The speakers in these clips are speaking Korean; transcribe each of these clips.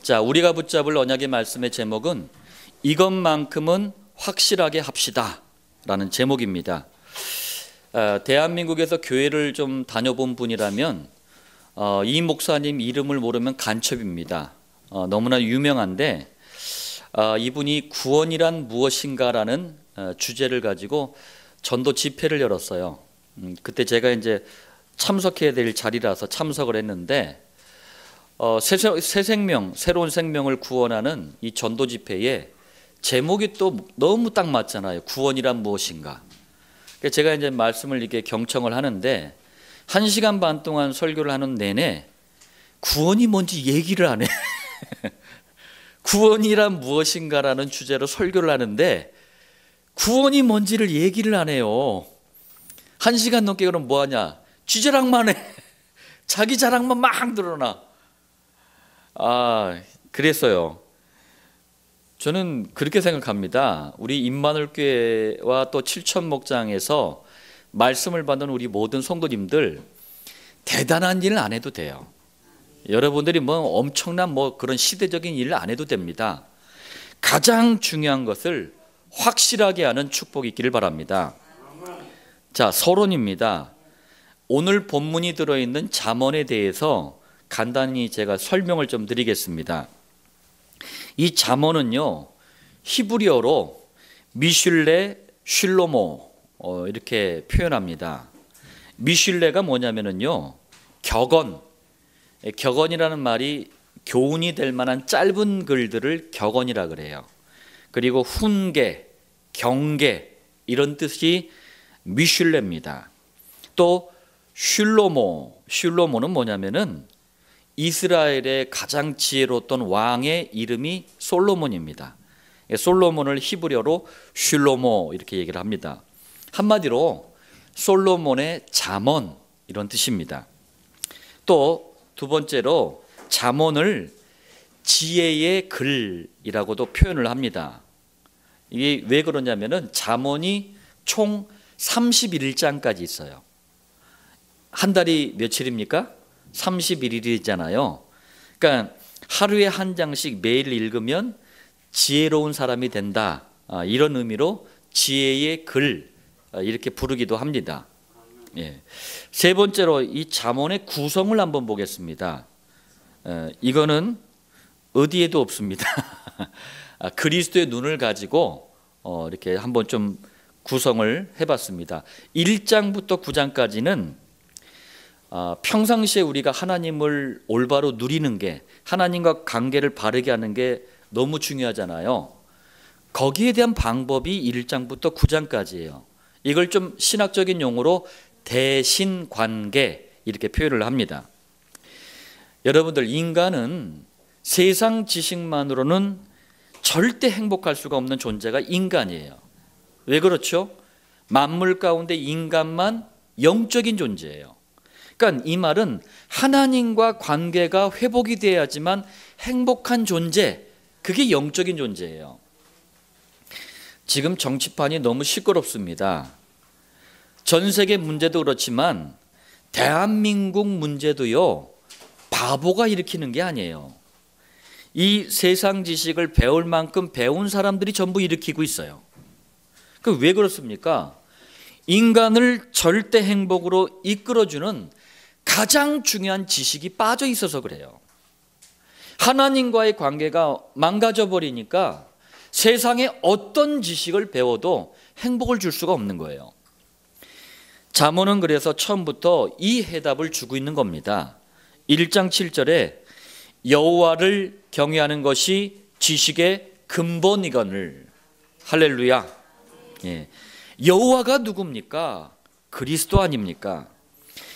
자, 우리가 붙잡을 언약의 말씀의 제목은 이것만큼은 확실하게 합시다 라는 제목입니다. 대한민국에서 교회를 좀 다녀본 분이라면 이 목사님 이름을 모르면 간첩입니다. 너무나 유명한데 이분이 구원이란 무엇인가라는 주제를 가지고 전도 집회를 열었어요. 그때 제가 이제 참석해야 될 자리라서 참석을 했는데 새 생명, 새로운 생명을 구원하는 이 전도 집회에 제목이 또 너무 딱 맞잖아요. 구원이란 무엇인가. 제가 이제 말씀을 이렇게 경청을 하는데 1시간 반 동안 설교를 하는 내내 구원이 뭔지 얘기를 안 해. 구원이란 무엇인가라는 주제로 설교를 하는데 구원이 뭔지를 얘기를 안 해요. 1시간 넘게 그럼 뭐 하냐? 쥐자랑만 해. 자기 자랑만 막 드러나. 그랬어요. 저는 그렇게 생각합니다. 우리 임마누엘교회와 또 7천목장에서 말씀을 받는 우리 모든 성도님들 대단한 일을 안 해도 돼요. 여러분들이 뭐 엄청난 그런 시대적인 일을 안 해도 됩니다. 가장 중요한 것을 확실하게 하는 축복이 있기를 바랍니다. 자, 서론입니다. 오늘 본문이 들어있는 잠언에 대해서 간단히 제가 설명을 좀 드리겠습니다. 이 잠언은요, 히브리어로 미슐레 슐로모 이렇게 표현합니다. 미슐레가 뭐냐면요, 격언이라는 말이 교훈이 될 만한 짧은 글들을 격언이라 그래요. 그리고 훈계, 경계 이런 뜻이 미슐레입니다. 또 슐로모는 뭐냐면은 이스라엘의 가장 지혜로웠던 왕의 이름이 솔로몬입니다. 솔로몬을 히브리어로 슐로모 이렇게 얘기를 합니다. 한마디로 솔로몬의 잠언 이런 뜻입니다. 또 두 번째로 잠언을 지혜의 글이라고도 표현을 합니다. 이게 왜 그러냐면은 잠언이 총 31장까지 있어요. 한 달이 며칠입니까? 31일이잖아요. 그러니까 하루에 한 장씩 매일 읽으면 지혜로운 사람이 된다. 이런 의미로 지혜의 글 이렇게 부르기도 합니다. 세 번째로 이 잠언의 구성을 한번 보겠습니다. 이거는 어디에도 없습니다. 그리스도의 눈을 가지고 이렇게 한번 좀 구성을 해봤습니다. 1장부터 9장까지는 평상시에 우리가 하나님을 올바로 누리는 게, 하나님과 관계를 바르게 하는 게 너무 중요하잖아요. 거기에 대한 방법이 1장부터 9장까지예요. 이걸 좀 신학적인 용어로 대신관계 이렇게 표현을 합니다. 여러분들, 인간은 세상 지식만으로는 절대 행복할 수가 없는 존재가 인간이에요. 왜 그렇죠? 만물 가운데 인간만 영적인 존재예요. 그러니까 이 말은 하나님과 관계가 회복이 돼야지만 행복한 존재, 그게 영적인 존재예요. 지금 정치판이 너무 시끄럽습니다. 전 세계 문제도 그렇지만 대한민국 문제도요, 바보가 일으키는 게 아니에요. 이 세상 지식을 배울 만큼 배운 사람들이 전부 일으키고 있어요. 왜 그렇습니까? 인간을 절대 행복으로 이끌어주는 가장 중요한 지식이 빠져 있어서 그래요. 하나님과의 관계가 망가져 버리니까 세상에 어떤 지식을 배워도 행복을 줄 수가 없는 거예요. 잠언은 그래서 처음부터 이 해답을 주고 있는 겁니다. 1장 7절에 여호와를 경외하는 것이 지식의 근본이거늘. 할렐루야. 여호와가 누굽니까? 그리스도 아닙니까?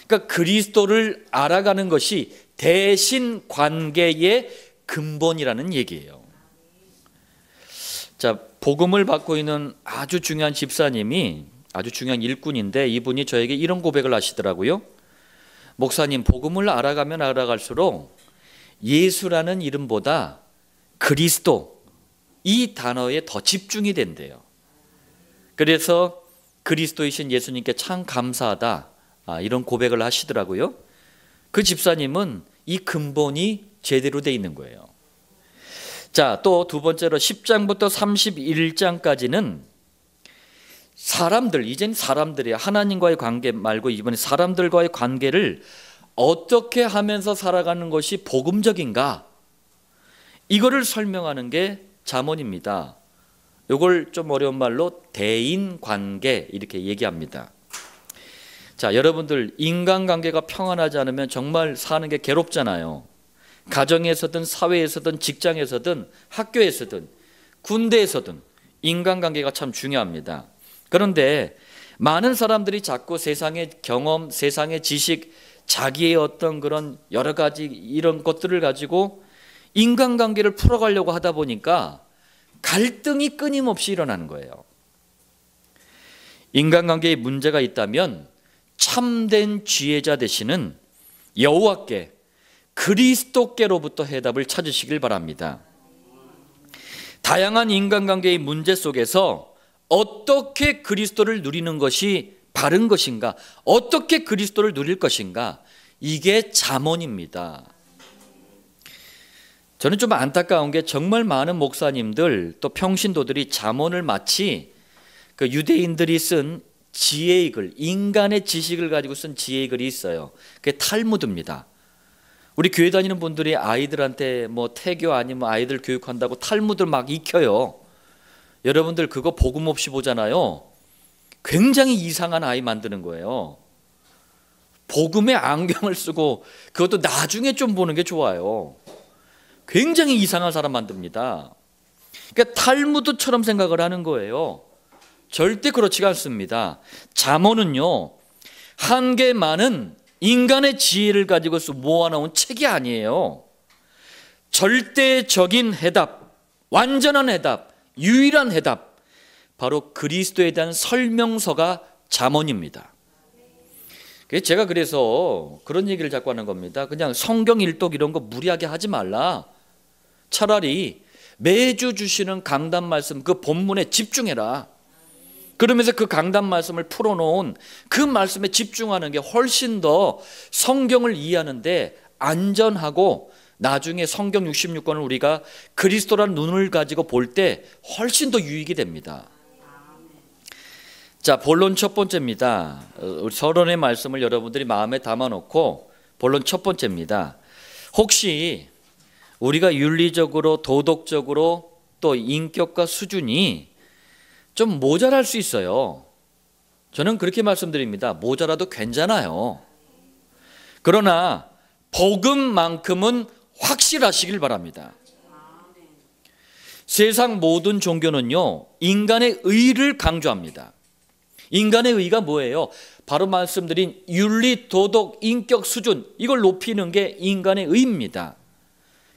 그러니까 그리스도를 알아가는 것이 대신 관계의 근본이라는 얘기예요. 자, 복음을 받고 있는 아주 중요한 집사님이, 아주 중요한 일꾼인데, 이분이 저에게 이런 고백을 하시더라고요. 목사님, 복음을 알아가면 알아갈수록 예수라는 이름보다 그리스도, 이 단어에 더 집중이 된대요. 그래서 그리스도이신 예수님께 참 감사하다, 이런 고백을 하시더라고요. 그 집사님은 이 근본이 제대로 돼 있는 거예요. 자, 또 두 번째로 10장부터 31장까지는 사람들, 이젠 사람들이야. 하나님과의 관계 말고 이번에 사람들과의 관계를 어떻게 하면서 살아가는 것이 복음적인가, 이거를 설명하는 게 잠언입니다. 이걸 좀 어려운 말로 대인관계 이렇게 얘기합니다. 자, 여러분들 인간관계가 평안하지 않으면 정말 사는 게 괴롭잖아요. 가정에서든 사회에서든 직장에서든 학교에서든 군대에서든 인간관계가 참 중요합니다. 그런데 많은 사람들이 자꾸 세상의 경험, 세상의 지식, 자기의 어떤 그런 여러 가지 이런 것들을 가지고 인간관계를 풀어가려고 하다 보니까 갈등이 끊임없이 일어나는 거예요. 인간관계에 문제가 있다면 참된 지혜자 되시는 여호와께, 그리스도께로부터 해답을 찾으시길 바랍니다. 다양한 인간관계의 문제 속에서 어떻게 그리스도를 누리는 것이 바른 것인가, 어떻게 그리스도를 누릴 것인가, 이게 잠언입니다. 저는 좀 안타까운 게 정말 많은 목사님들 또 평신도들이 잠언을 마치 그 유대인들이 쓴 지혜의 글, 인간의 지식을 가지고 쓴 지혜의 글이 있어요. 그게 탈무드입니다. 우리 교회 다니는 분들이 아이들한테 뭐 태교 아니면 아이들 교육한다고 탈무드를 막 익혀요. 여러분들 그거 복음 없이 보잖아요. 굉장히 이상한 아이 만드는 거예요. 복음의 안경을 쓰고 그것도 나중에 좀 보는 게 좋아요. 굉장히 이상한 사람 만듭니다. 그러니까 탈무드처럼 생각을 하는 거예요. 절대 그렇지가 않습니다. 잠언은요, 한계 많은 인간의 지혜를 가지고 모아놓은 책이 아니에요. 절대적인 해답, 완전한 해답, 유일한 해답, 바로 그리스도에 대한 설명서가 잠언입니다. 제가 그래서 그런 얘기를 자꾸 하는 겁니다. 그냥 성경 일독 이런 거 무리하게 하지 말라. 차라리 매주 주시는 강단 말씀 그 본문에 집중해라. 그러면서 그 강단 말씀을 풀어놓은 그 말씀에 집중하는 게 훨씬 더 성경을 이해하는데 안전하고, 나중에 성경 66권을 우리가 그리스도라는 눈을 가지고 볼 때 훨씬 더 유익이 됩니다. 자, 본론 첫 번째입니다. 우리 서론의 말씀을 여러분들이 마음에 담아놓고 본론 첫 번째입니다. 혹시 우리가 윤리적으로, 도덕적으로, 또 인격과 수준이 좀 모자랄 수 있어요. 저는 그렇게 말씀드립니다. 모자라도 괜찮아요. 그러나 복음만큼은 확실하시길 바랍니다. 세상 모든 종교는요, 인간의 의를 강조합니다. 인간의 의가 뭐예요? 바로 말씀드린 윤리, 도덕, 인격 수준, 이걸 높이는 게 인간의 의입니다.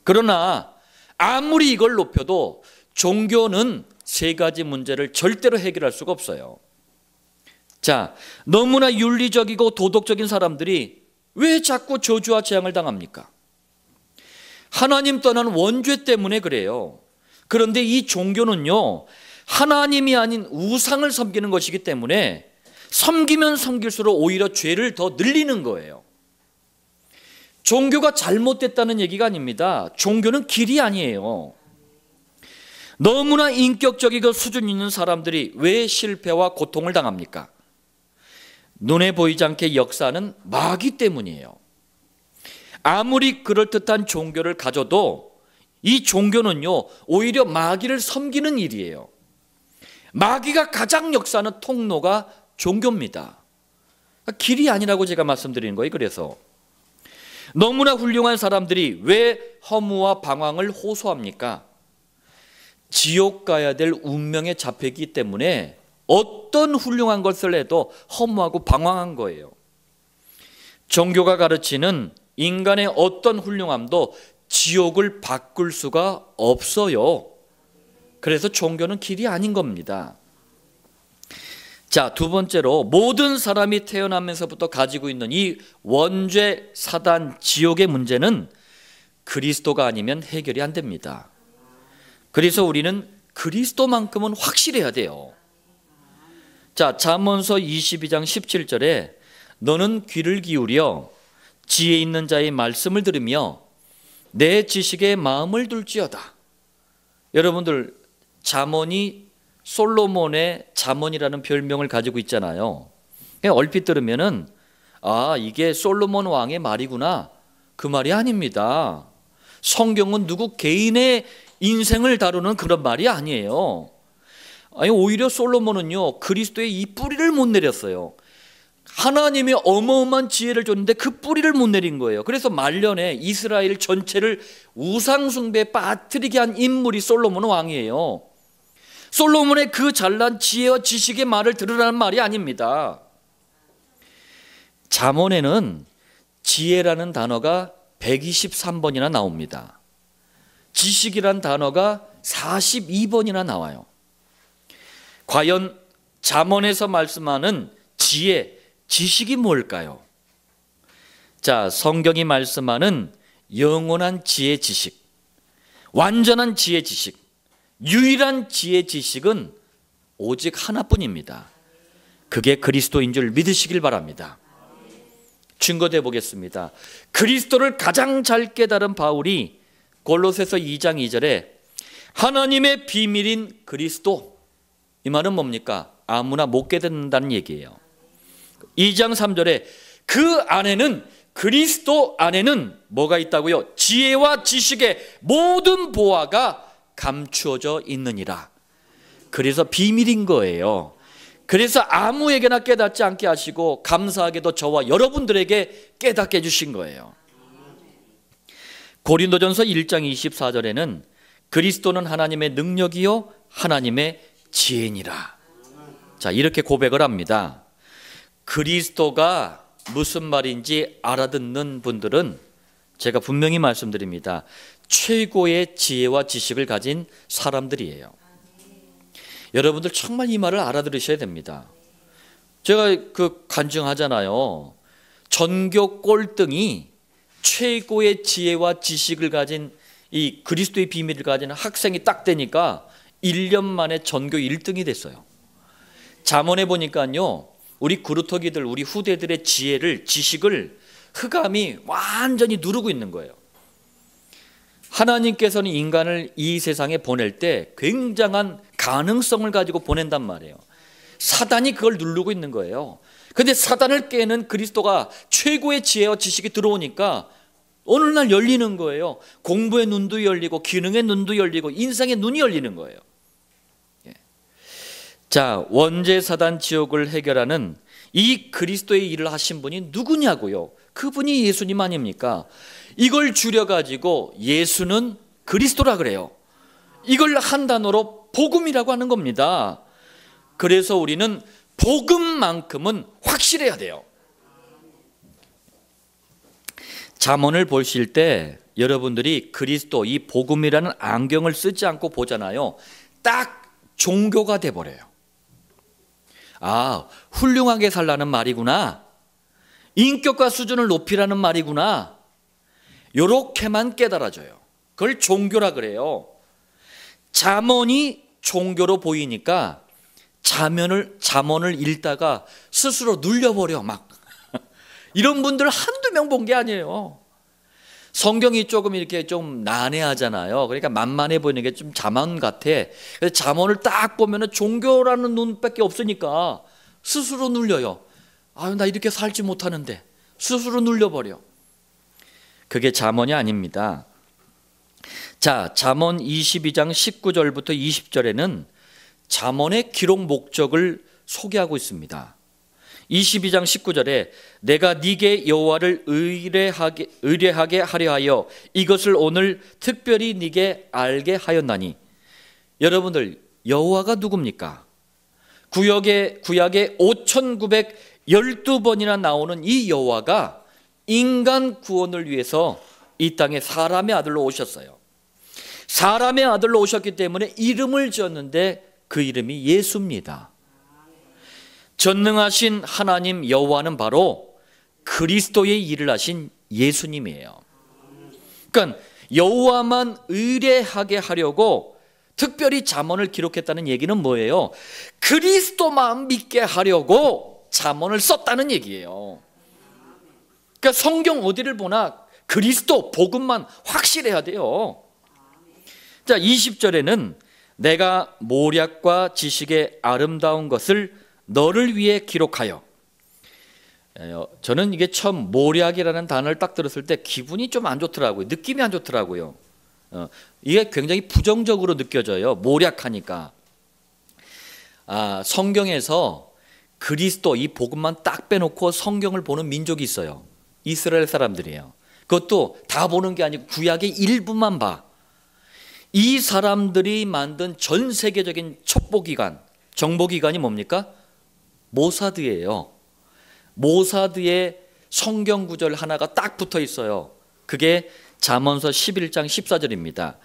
그러나 아무리 이걸 높여도 종교는 세 가지 문제를 절대로 해결할 수가 없어요. 자, 너무나 윤리적이고 도덕적인 사람들이 왜 자꾸 저주와 재앙을 당합니까? 하나님 떠난 원죄 때문에 그래요. 그런데 이 종교는요, 하나님이 아닌 우상을 섬기는 것이기 때문에 섬기면 섬길수록 오히려 죄를 더 늘리는 거예요. 종교가 잘못됐다는 얘기가 아닙니다. 종교는 길이 아니에요. 너무나 인격적이고 수준 있는 사람들이 왜 실패와 고통을 당합니까? 눈에 보이지 않게 역사하는 마귀 때문이에요. 아무리 그럴듯한 종교를 가져도 이 종교는요, 오히려 마귀를 섬기는 일이에요. 마귀가 가장 역사하는 통로가 종교입니다. 길이 아니라고 제가 말씀드리는 거예요. 그래서 너무나 훌륭한 사람들이 왜 허무와 방황을 호소합니까? 지옥 가야 될 운명에 잡혔기 때문에 어떤 훌륭한 것을 해도 허무하고 방황한 거예요. 종교가 가르치는 인간의 어떤 훌륭함도 지옥을 바꿀 수가 없어요. 그래서 종교는 길이 아닌 겁니다. 자, 두 번째로 모든 사람이 태어나면서부터 가지고 있는 이 원죄, 사단, 지옥의 문제는 그리스도가 아니면 해결이 안 됩니다. 그래서 우리는 그리스도만큼은 확실해야 돼요. 자, 잠언서 22장 17절에 너는 귀를 기울여 지혜 있는 자의 말씀을 들으며 내 지식에 마음을 둘지어다. 여러분들 잠언이 솔로몬의 잠언이라는 별명을 가지고 있잖아요. 그냥 얼핏 들으면은 이게 솔로몬 왕의 말이구나, 그 말이 아닙니다. 성경은 누구 개인의 인생을 다루는 그런 말이 아니에요. 오히려 솔로몬은요, 그리스도의 이 뿌리를 못 내렸어요. 하나님이 어마어마한 지혜를 줬는데 그 뿌리를 못 내린 거예요. 그래서 말년에 이스라엘 전체를 우상 숭배에 빠뜨리게 한 인물이 솔로몬 왕이에요. 솔로몬의 그 잘난 지혜와 지식의 말을 들으라는 말이 아닙니다. 잠언에는 지혜라는 단어가 123번이나 나옵니다. 지식이란 단어가 42번이나 나와요. 과연 잠언에서 말씀하는 지혜, 지식이 뭘까요? 자, 성경이 말씀하는 영원한 지혜, 지식, 완전한 지혜, 지식, 유일한 지혜, 지식은 오직 하나뿐입니다. 그게 그리스도인 줄 믿으시길 바랍니다. 증거돼 보겠습니다. 그리스도를 가장 잘 깨달은 바울이 골로새서 2장 2절에 하나님의 비밀인 그리스도, 이 말은 뭡니까? 아무나 못 깨닫는다는 얘기예요. 2장 3절에 그 안에는, 그리스도 안에는 뭐가 있다고요? 지혜와 지식의 모든 보화가 감추어져 있느니라. 그래서 비밀인 거예요. 그래서 아무에게나 깨닫지 않게 하시고 감사하게도 저와 여러분들에게 깨닫게 해주신 거예요. 고린도전서 1장 24절에는 그리스도는 하나님의 능력이요 하나님의 지혜니라. 자, 이렇게 고백을 합니다. 그리스도가 무슨 말인지 알아듣는 분들은 제가 분명히 말씀드립니다. 최고의 지혜와 지식을 가진 사람들이에요. 여러분들 정말 이 말을 알아들으셔야 됩니다. 제가 간증하잖아요. 전교 꼴등이 최고의 지혜와 지식을 가진 이 그리스도의 비밀을 가진 학생이 딱 되니까 1년 만에 전교 1등이 됐어요. 잠언에 보니까요, 우리 그루터기들, 우리 후대들의 지혜를, 지식을 흑암이 완전히 누르고 있는 거예요. 하나님께서는 인간을 이 세상에 보낼 때 굉장한 가능성을 가지고 보낸단 말이에요. 사단이 그걸 누르고 있는 거예요. 근데 사단을 깨는 그리스도가 최고의 지혜와 지식이 들어오니까 어느 날 열리는 거예요. 공부의 눈도 열리고 기능의 눈도 열리고 인생의 눈이 열리는 거예요. 자, 원죄 사단 지옥을 해결하는 이 그리스도의 일을 하신 분이 누구냐고요? 그분이 예수님 아닙니까? 이걸 줄여가지고 예수는 그리스도라 그래요. 이걸 한 단어로 복음이라고 하는 겁니다. 그래서 우리는 복음만큼은 확실해야 돼요. 잠언을 보실 때 여러분들이 그리스도, 이 복음이라는 안경을 쓰지 않고 보잖아요. 딱 종교가 돼버려요. 훌륭하게 살라는 말이구나, 인격과 수준을 높이라는 말이구나, 요렇게만 깨달아져요. 그걸 종교라 그래요. 잠언이 종교로 보이니까 잠언을 읽다가 스스로 눌려버려 막. 이런 분들 한두 명 본 게 아니에요. 성경이 조금 이렇게 좀 난해하잖아요. 그러니까 만만해 보이는 게 좀 잠언 같아. 그래서 잠언을 딱 보면은 종교라는 눈밖에 없으니까 스스로 눌려요. 나 이렇게 살지 못하는데, 스스로 눌려버려. 그게 잠언이 아닙니다. 자, 잠언 22장 19절부터 20절에는 잠언의 기록 목적을 소개하고 있습니다. 22장 19절에 내가 네게 여호와를 의뢰하게 하려 하여 이것을 오늘 특별히 네게 알게 하였나니. 여러분들, 여호와가 누굽니까? 구약에 5912번이나 나오는 이 여호와가 인간 구원을 위해서 이 땅에 사람의 아들로 오셨어요. 사람의 아들로 오셨기 때문에 이름을 지었는데 그 이름이 예수입니다. 전능하신 하나님 여호와는 바로 그리스도의 일을 하신 예수님이에요. 그러니까 여호와만 의뢰하게 하려고 특별히 잠언을 기록했다는 얘기는 뭐예요? 그리스도만 믿게 하려고 잠언을 썼다는 얘기예요. 그러니까 성경 어디를 보나 그리스도 복음만 확실해야 돼요. 자, 20절에는 내가 모략과 지식의 아름다운 것을 너를 위해 기록하여. 저는 이게 처음 모략이라는 단어를 딱 들었을 때 기분이 좀 안 좋더라고요. 느낌이 안 좋더라고요. 이게 굉장히 부정적으로 느껴져요. 모략하니까. 성경에서 그리스도 이 복음만 딱 빼놓고 성경을 보는 민족이 있어요. 이스라엘 사람들이에요. 그것도 다 보는 게 아니고 구약의 일부만 봐. 이 사람들이 만든 전 세계적인 첩보기관, 정보기관이 뭡니까? 모사드예요. 모사드의 성경 구절 하나가 딱 붙어 있어요. 그게 잠언서 11장 14절입니다.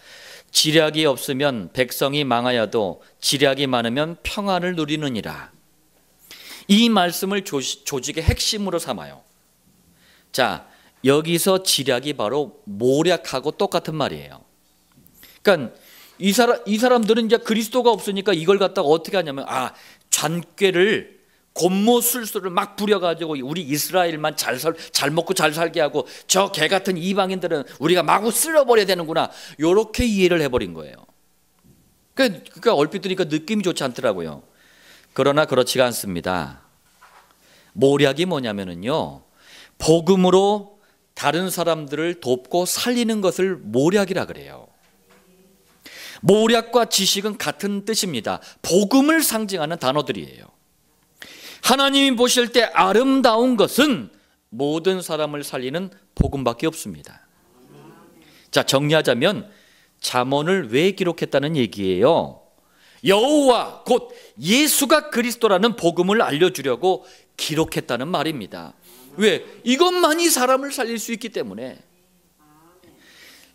지략이 없으면 백성이 망하여도 지략이 많으면 평안을 누리느니라. 이 말씀을 조직의 핵심으로 삼아요. 자, 여기서 지략이 바로 모략하고 똑같은 말이에요. 그러니까 이 사람들은 이제 그리스도가 없으니까 이걸 갖다가 어떻게 하냐면 잔꾀를 곤모술수를 막 부려가지고 우리 이스라엘만 잘 먹고 잘 살게 하고 저 개 같은 이방인들은 우리가 마구 쓸어버려야 되는구나, 이렇게 이해를 해버린 거예요. 그러니까 얼핏 들으니까 느낌이 좋지 않더라고요. 그러나 그렇지가 않습니다. 모략이 뭐냐면요, 복음으로 다른 사람들을 돕고 살리는 것을 모략이라 그래요. 모략과 지식은 같은 뜻입니다. 복음을 상징하는 단어들이에요. 하나님이 보실 때 아름다운 것은 모든 사람을 살리는 복음밖에 없습니다. 자, 정리하자면 잠언을 왜 기록했다는 얘기예요? 여호와 곧 예수가 그리스도라는 복음을 알려주려고 기록했다는 말입니다. 왜? 이것만이 사람을 살릴 수 있기 때문에.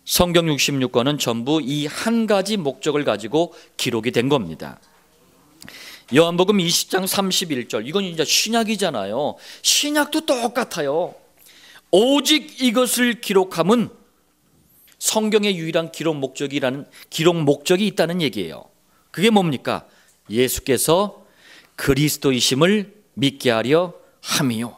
성경 66권은 전부 이 한 가지 목적을 가지고 기록이 된 겁니다. 요한복음 20장 31절, 이건 이제 신약이잖아요. 신약도 똑같아요. 오직 이것을 기록함은 성경의 유일한 기록 목적이 있다는 얘기예요. 그게 뭡니까? 예수께서 그리스도이심을 믿게 하려 함이요.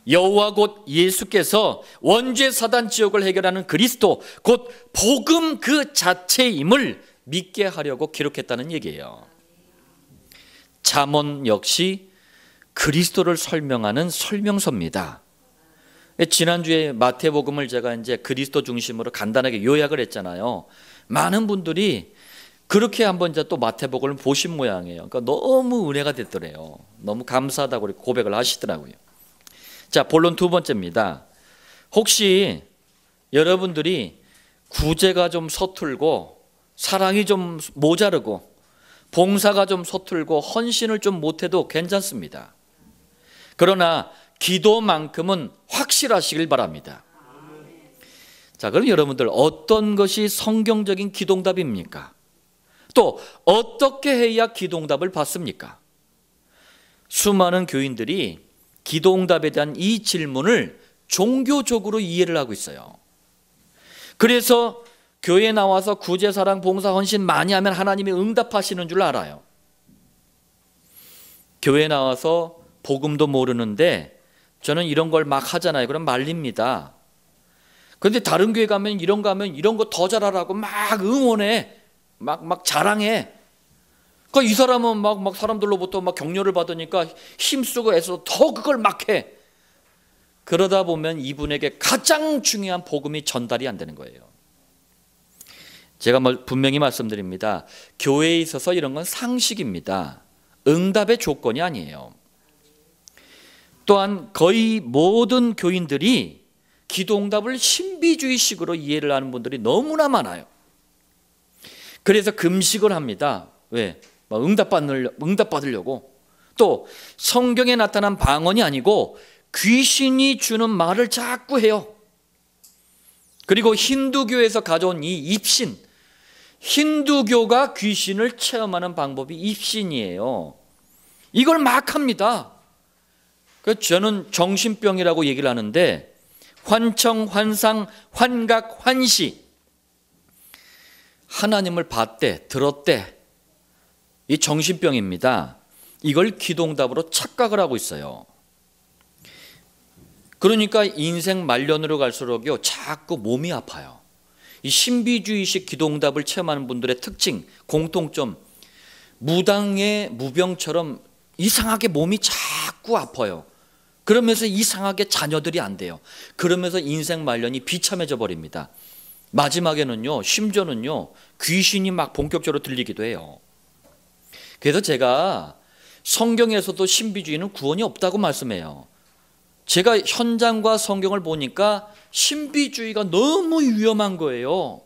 여호와 곧 예수께서 원죄 사단 지옥을 해결하는 그리스도 곧 복음 그 자체임을 믿게 하려고 기록했다는 얘기예요. 잠언 역시 그리스도를 설명하는 설명서입니다. 지난주에 마태복음을 제가 이제 그리스도 중심으로 간단하게 요약을 했잖아요. 많은 분들이 그렇게 한번 이제 또 마태복음을 보신 모양이에요. 그러니까 너무 은혜가 됐더래요. 너무 감사하다고 고백을 하시더라고요. 자, 본론 두 번째입니다. 혹시 여러분들이 구제가 좀 서툴고 사랑이 좀 모자르고 봉사가 좀 서툴고 헌신을 좀 못해도 괜찮습니다. 그러나 기도만큼은 확실하시길 바랍니다. 자, 그럼 여러분들 어떤 것이 성경적인 기도응답입니까? 또 어떻게 해야 기도응답을 받습니까? 수많은 교인들이 기도응답에 대한 이 질문을 종교적으로 이해를 하고 있어요. 그래서 교회에 나와서 구제, 사랑, 봉사, 헌신 많이 하면 하나님이 응답하시는 줄 알아요. 교회에 나와서 복음도 모르는데 저는 이런 걸 막 하잖아요. 그럼 말립니다. 그런데 다른 교회 가면 이런 거 더 잘하라고 막 응원해. 막 자랑해. 그러니까 이 사람은 막 사람들로부터 막 격려를 받으니까 힘쓰고 애써 더 그걸 막 해. 그러다 보면 이분에게 가장 중요한 복음이 전달이 안 되는 거예요. 제가 분명히 말씀드립니다. 교회에 있어서 이런 건 상식입니다. 응답의 조건이 아니에요. 또한 거의 모든 교인들이 기도응답을 신비주의식으로 이해를 하는 분들이 너무나 많아요. 그래서 금식을 합니다. 왜? 응답 받으려고. 또 성경에 나타난 방언이 아니고 귀신이 주는 말을 자꾸 해요. 그리고 힌두교에서 가져온 이 입신, 힌두교가 귀신을 체험하는 방법이 입신이에요. 이걸 막 합니다. 그래서 저는 정신병이라고 얘기를 하는데 환청, 환상, 환각, 환시, 하나님을 봤대, 들었대, 이 정신병입니다. 이걸 기도응답으로 착각을 하고 있어요. 그러니까 인생 말년으로 갈수록요 자꾸 몸이 아파요. 이 신비주의식 기도응답을 체험하는 분들의 특징, 공통점, 무당의 무병처럼 이상하게 몸이 자꾸 아파요. 그러면서 이상하게 자녀들이 안 돼요. 그러면서 인생 말년이 비참해져 버립니다. 마지막에는요, 심지어는요, 귀신이 막 본격적으로 들리기도 해요. 그래서 제가 성경에서도 신비주의는 구원이 없다고 말씀해요. 제가 현장과 성경을 보니까 신비주의가 너무 위험한 거예요.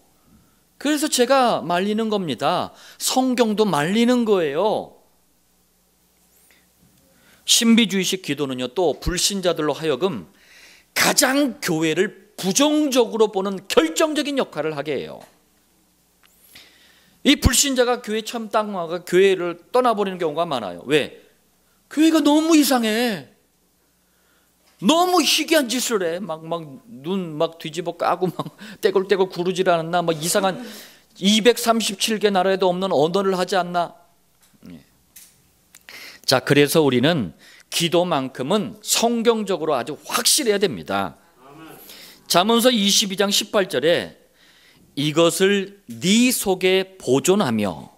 그래서 제가 말리는 겁니다. 성경도 말리는 거예요. 신비주의식 기도는요, 또 불신자들로 하여금 가장 교회를 부정적으로 보는 결정적인 역할을 하게 해요. 이 불신자가 교회 처음 딱 와가 교회를 떠나버리는 경우가 많아요. 왜? 교회가 너무 이상해. 너무 희귀한 짓을 해. 눈 뒤집어 까고 떼굴떼굴 구르질 않았나? 이상한 237개 나라에도 없는 언어를 하지 않나? 자, 그래서 우리는 기도만큼은 성경적으로 아주 확실해야 됩니다. 잠언서 22장 18절에 이것을 네 속에 보존하며,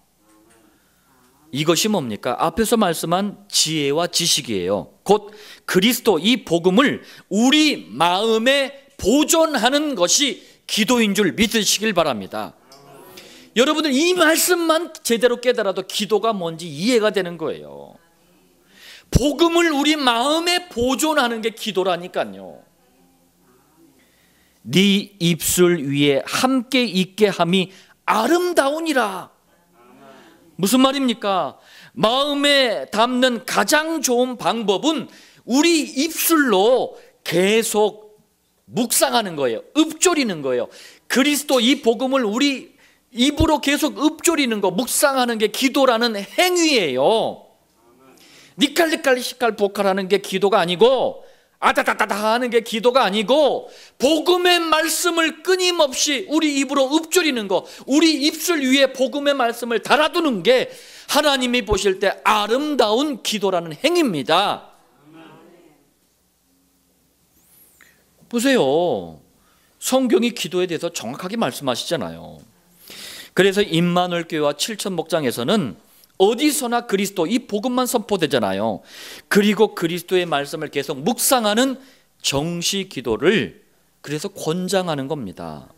이것이 뭡니까? 앞에서 말씀한 지혜와 지식이에요. 곧 그리스도, 이 복음을 우리 마음에 보존하는 것이 기도인 줄 믿으시길 바랍니다. 여러분들 이 말씀만 제대로 깨달아도 기도가 뭔지 이해가 되는 거예요. 복음을 우리 마음에 보존하는 게 기도라니까요. 네 입술 위에 함께 있게 함이 아름다우니라. 무슨 말입니까? 마음에 담는 가장 좋은 방법은 우리 입술로 계속 묵상하는 거예요. 읊조리는 거예요. 그리스도 이 복음을 우리 입으로 계속 읊조리는 거, 묵상하는 게 기도라는 행위예요. 니칼니칼 시칼 보칼하는 게 기도가 아니고, 아다다다다 하는 게 기도가 아니고, 복음의 말씀을 끊임없이 우리 입으로 읊조리는 거, 우리 입술 위에 복음의 말씀을 달아두는 게 하나님이 보실 때 아름다운 기도라는 행위입니다. 보세요. 성경이 기도에 대해서 정확하게 말씀하시잖아요. 그래서 임마누엘 교회와 칠천 목장에서는 어디서나 그리스도, 이 복음만 선포되잖아요. 그리고 그리스도의 말씀을 계속 묵상하는 정시 기도를 그래서 권장하는 겁니다.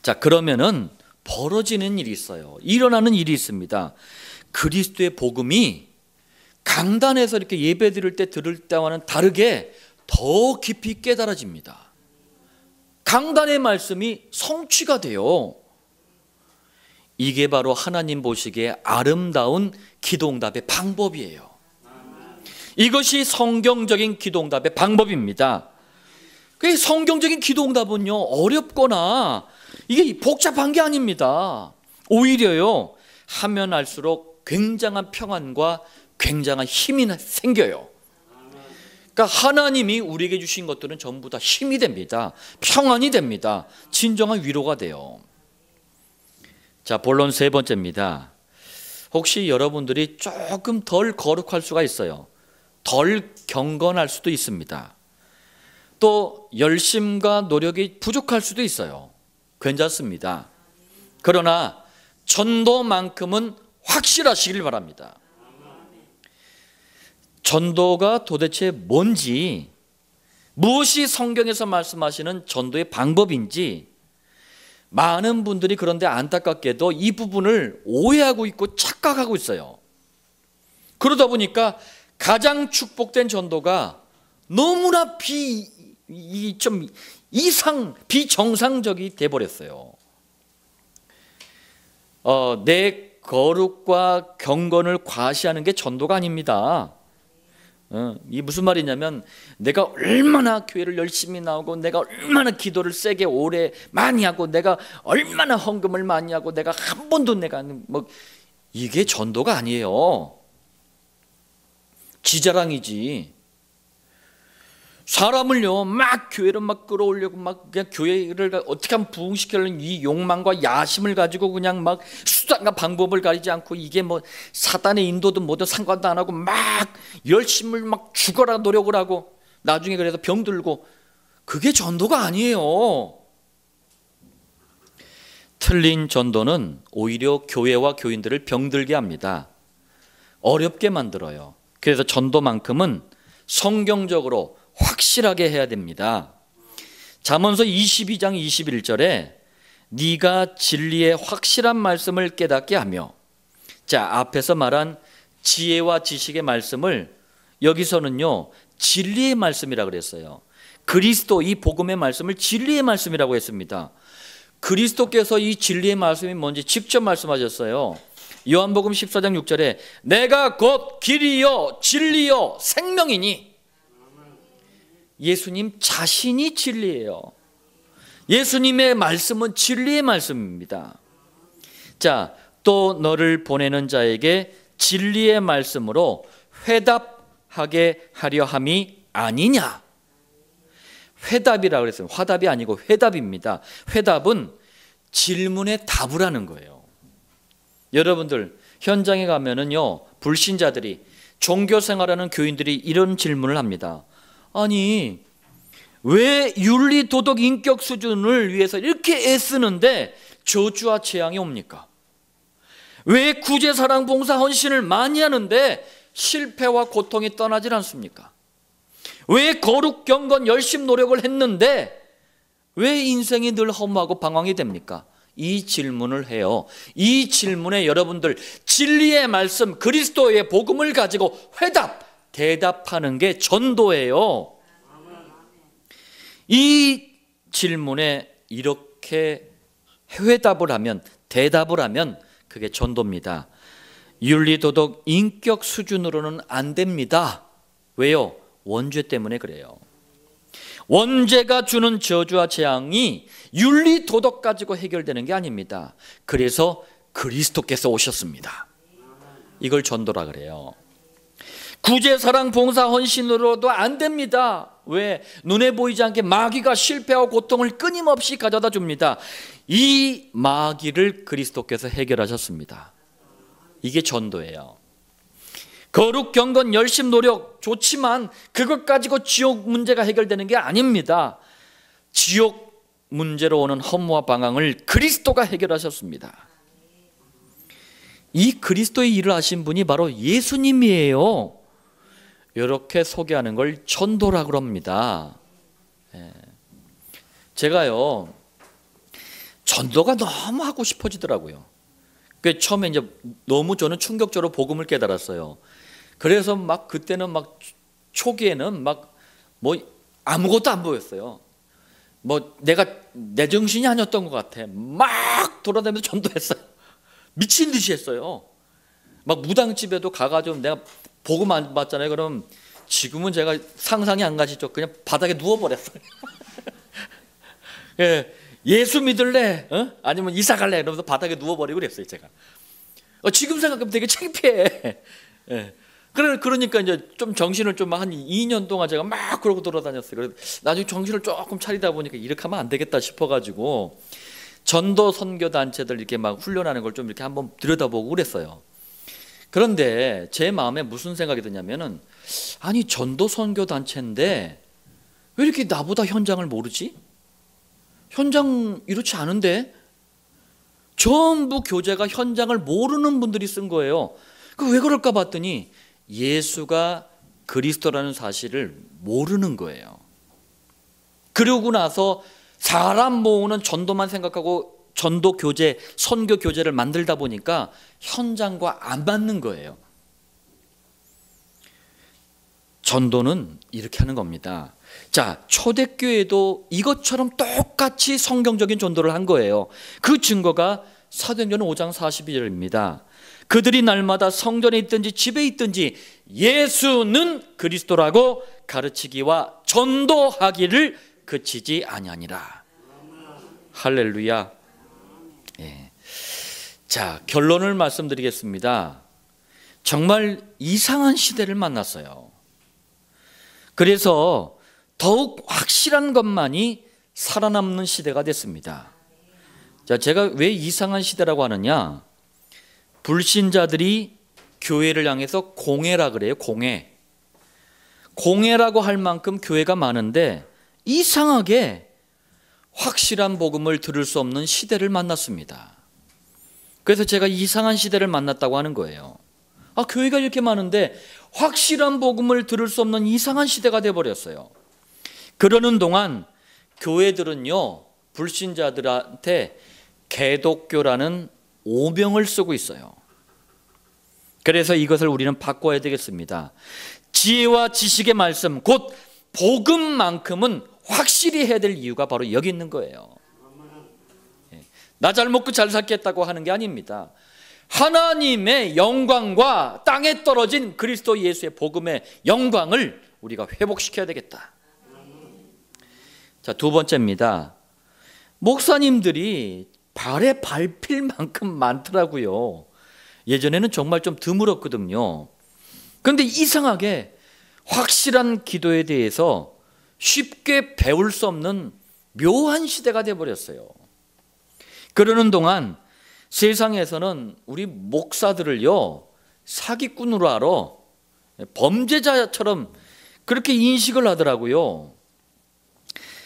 자, 그러면은 벌어지는 일이 있어요. 일어나는 일이 있습니다. 그리스도의 복음이 강단에서 이렇게 예배 드릴 때 들을 때와는 다르게 더 깊이 깨달아집니다. 강단의 말씀이 성취가 돼요. 이게 바로 하나님 보시기에 아름다운 기도응답의 방법이에요. 이것이 성경적인 기도응답의 방법입니다. 성경적인 기도응답은요, 어렵거나 이게 복잡한 게 아닙니다. 오히려요, 하면 할수록 굉장한 평안과 굉장한 힘이 생겨요. 그러니까 하나님이 우리에게 주신 것들은 전부 다 힘이 됩니다. 평안이 됩니다. 진정한 위로가 돼요. 자, 본론 세 번째입니다. 혹시 여러분들이 조금 덜 거룩할 수가 있어요. 덜 경건할 수도 있습니다. 또 열심과 노력이 부족할 수도 있어요. 괜찮습니다. 그러나 전도만큼은 확실하시길 바랍니다. 전도가 도대체 뭔지, 무엇이 성경에서 말씀하시는 전도의 방법인지 많은 분들이, 그런데 안타깝게도 이 부분을 오해하고 있고 착각하고 있어요. 그러다 보니까 가장 축복된 전도가 너무나 비정상적이 돼버렸어요. 내 거룩과 경건을 과시하는 게 전도가 아닙니다. 이 무슨 말이냐면, 내가 얼마나 교회를 열심히 나오고, 내가 얼마나 기도를 세게 오래 많이 하고, 내가 얼마나 헌금을 많이 하고, 내가 한 번도 이게 전도가 아니에요. 지자랑이지. 사람을요, 막 교회를 막 끌어올려고, 막 그냥 교회를 어떻게 하면 부흥시키려는 이 욕망과 야심을 가지고 그냥 막 수단과 방법을 가리지 않고, 이게 사단의 인도든 뭐든 상관도 안 하고 막 열심을 막 죽어라 노력을 하고, 나중에 그래서 병들고, 그게 전도가 아니에요. 틀린 전도는 오히려 교회와 교인들을 병들게 합니다. 어렵게 만들어요. 그래서 전도만큼은 성경적으로 확실하게 해야 됩니다. 잠언서 22장 21절에 네가 진리의 확실한 말씀을 깨닫게 하며, 자, 앞에서 말한 지혜와 지식의 말씀을 여기서는요 진리의 말씀이라고 그랬어요. 그리스도, 이 복음의 말씀을 진리의 말씀이라고 했습니다. 그리스도께서 이 진리의 말씀이 뭔지 직접 말씀하셨어요. 요한복음 14장 6절에 내가 곧 길이요 진리요 생명이니, 예수님 자신이 진리예요. 예수님의 말씀은 진리의 말씀입니다. 자, 또 너를 보내는 자에게 진리의 말씀으로 회답하게 하려 함이 아니냐. 회답이라고 그랬어요. 화답이 아니고 회답입니다. 회답은 질문에 답을 하는 거예요. 여러분들 현장에 가면은요 불신자들이, 종교 생활하는 교인들이 이런 질문을 합니다. 아니 왜 윤리 도덕 인격 수준을 위해서 이렇게 애쓰는데 저주와 재앙이 옵니까? 왜 구제 사랑 봉사 헌신을 많이 하는데 실패와 고통이 떠나질 않습니까? 왜 거룩 경건 열심 노력을 했는데 왜 인생이 늘 허무하고 방황이 됩니까? 이 질문을 해요. 이 질문에 여러분들 진리의 말씀, 그리스도의 복음을 가지고 대답하는 게 전도예요. 이 질문에 이렇게 대답을 하면 그게 전도입니다. 윤리도덕 인격 수준으로는 안 됩니다. 왜요? 원죄 때문에 그래요. 원죄가 주는 저주와 재앙이 윤리도덕 가지고 해결되는 게 아닙니다. 그래서 그리스도께서 오셨습니다. 이걸 전도라 그래요. 구제 사랑 봉사 헌신으로도 안 됩니다. 왜? 눈에 보이지 않게 마귀가 실패와 고통을 끊임없이 가져다 줍니다. 이 마귀를 그리스도께서 해결하셨습니다. 이게 전도예요. 거룩 경건 열심 노력 좋지만 그것 가지고 지옥 문제가 해결되는 게 아닙니다. 지옥 문제로 오는 허무와 방황을 그리스도가 해결하셨습니다. 이 그리스도의 일을 하신 분이 바로 예수님이에요. 이렇게 소개하는 걸 전도라고 합니다. 제가요 전도가 너무 하고 싶어지더라고요. 처음에 이제 너무 저는 충격적으로 복음을 깨달았어요. 그래서 막 그때는 막 초기에는 막 뭐 아무것도 안 보였어요. 뭐 내가 내 정신이 아니었던 것 같아. 막 돌아다니면서 전도했어요. 미친 듯이 했어요. 막 무당집에도 가가지고 내가 복음 안 받잖아요. 그럼 지금은 제가 상상이 안 가시죠. 그냥 바닥에 누워버렸어요. 예수 믿을래? 아니면 이사 갈래? 이러면서 바닥에 누워버리고 그랬어요. 제가. 지금 생각하면 되게 창피해. 그러니까 이제 좀 정신을 좀 한 2년 동안 제가 막 그러고 돌아다녔어요. 그래서 나중에 정신을 조금 차리다 보니까 이렇게 하면 안 되겠다 싶어가지고 전도 선교 단체들 이렇게 막 훈련하는 걸 좀 이렇게 한번 들여다보고 그랬어요. 그런데 제 마음에 무슨 생각이 드냐면은, 아니 전도 선교 단체인데 왜 이렇게 나보다 현장을 모르지? 현장 이렇지 않은데? 전부 교재가 현장을 모르는 분들이 쓴 거예요. 왜 그럴까 봤더니 예수가 그리스도라는 사실을 모르는 거예요. 그러고 나서 사람 모으는 전도만 생각하고 전도 교재, 선교 교재를 만들다 보니까 현장과 안 맞는 거예요. 전도는 이렇게 하는 겁니다. 자, 초대교회도 이것처럼 똑같이 성경적인 전도를 한 거예요. 그 증거가 사도행전 5장 42절입니다. 그들이 날마다 성전에 있든지 집에 있든지 예수는 그리스도라고 가르치기와 전도하기를 그치지 아니하니라. 할렐루야. 자, 결론을 말씀드리겠습니다. 정말 이상한 시대를 만났어요. 그래서 더욱 확실한 것만이 살아남는 시대가 됐습니다. 자, 제가 왜 이상한 시대라고 하느냐? 불신자들이 교회를 향해서 공회라 그래요. 공회라고 할 만큼 교회가 많은데 이상하게 확실한 복음을 들을 수 없는 시대를 만났습니다. 그래서 제가 이상한 시대를 만났다고 하는 거예요. 교회가 이렇게 많은데 확실한 복음을 들을 수 없는 이상한 시대가 되어버렸어요. 그러는 동안 교회들은요, 불신자들한테 개독교라는 오명을 쓰고 있어요. 그래서 이것을 우리는 바꿔야 되겠습니다. 지혜와 지식의 말씀, 곧 복음만큼은 확실히 해야 될 이유가 바로 여기 있는 거예요. 나 잘 먹고 잘 살겠다고 하는 게 아닙니다. 하나님의 영광과 땅에 떨어진 그리스도 예수의 복음의 영광을 우리가 회복시켜야 되겠다. 자, 두 번째입니다. 목사님들이 발에 밟힐 만큼 많더라고요. 예전에는 정말 좀 드물었거든요. 그런데 이상하게 확실한 기도에 대해서 쉽게 배울 수 없는 묘한 시대가 되어버렸어요. 그러는 동안 세상에서는 우리 목사들을요, 사기꾼으로 알아, 범죄자처럼 그렇게 인식을 하더라고요.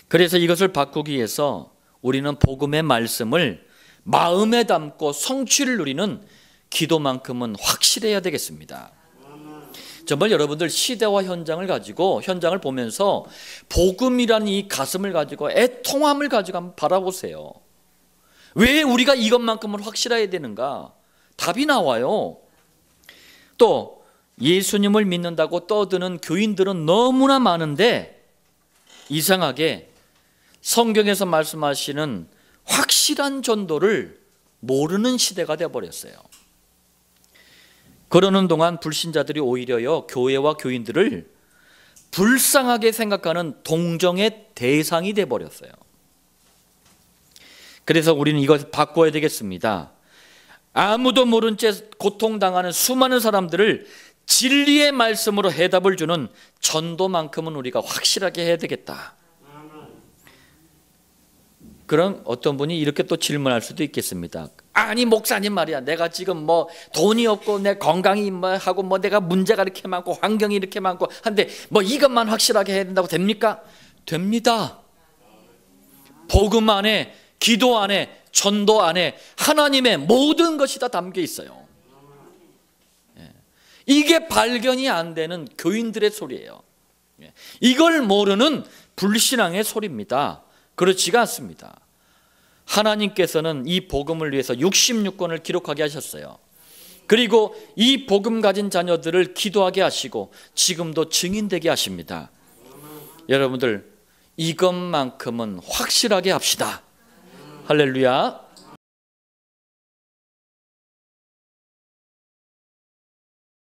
그래서 이것을 바꾸기 위해서 우리는 복음의 말씀을 마음에 담고 성취를 누리는 기도만큼은 확실해야 되겠습니다. 정말 여러분들 시대와 현장을 보면서 복음이라는 이 가슴을 가지고 애통함을 가지고 한번 바라보세요. 왜 우리가 이것만큼은 확실해야 되는가? 답이 나와요. 또 예수님을 믿는다고 떠드는 교인들은 너무나 많은데 이상하게 성경에서 말씀하시는 확실한 전도를 모르는 시대가 되어버렸어요. 그러는 동안 불신자들이 오히려요, 교회와 교인들을 불쌍하게 생각하는 동정의 대상이 되어버렸어요. 그래서 우리는 이것을 바꿔야 되겠습니다. 아무도 모른 채 고통당하는 수많은 사람들을 진리의 말씀으로 해답을 주는 전도만큼은 우리가 확실하게 해야 되겠다. 그럼 어떤 분이 이렇게 또 질문할 수도 있겠습니다. 아니 목사님 말이야, 내가 지금 뭐 돈이 없고 내 건강이 하고 내가 문제가 이렇게 많고 환경이 이렇게 많고 한데 이것만 확실하게 해야 된다고 됩니까? 됩니다. 복음 안에, 기도 안에, 전도 안에 하나님의 모든 것이 다 담겨 있어요. 이게 발견이 안 되는 교인들의 소리예요. 이걸 모르는 불신앙의 소리입니다. 그렇지가 않습니다. 하나님께서는 이 복음을 위해서 66권을 기록하게 하셨어요. 그리고 이 복음 가진 자녀들을 기도하게 하시고 지금도 증인되게 하십니다. 여러분들 이것만큼은 확실하게 합시다. 할렐루야.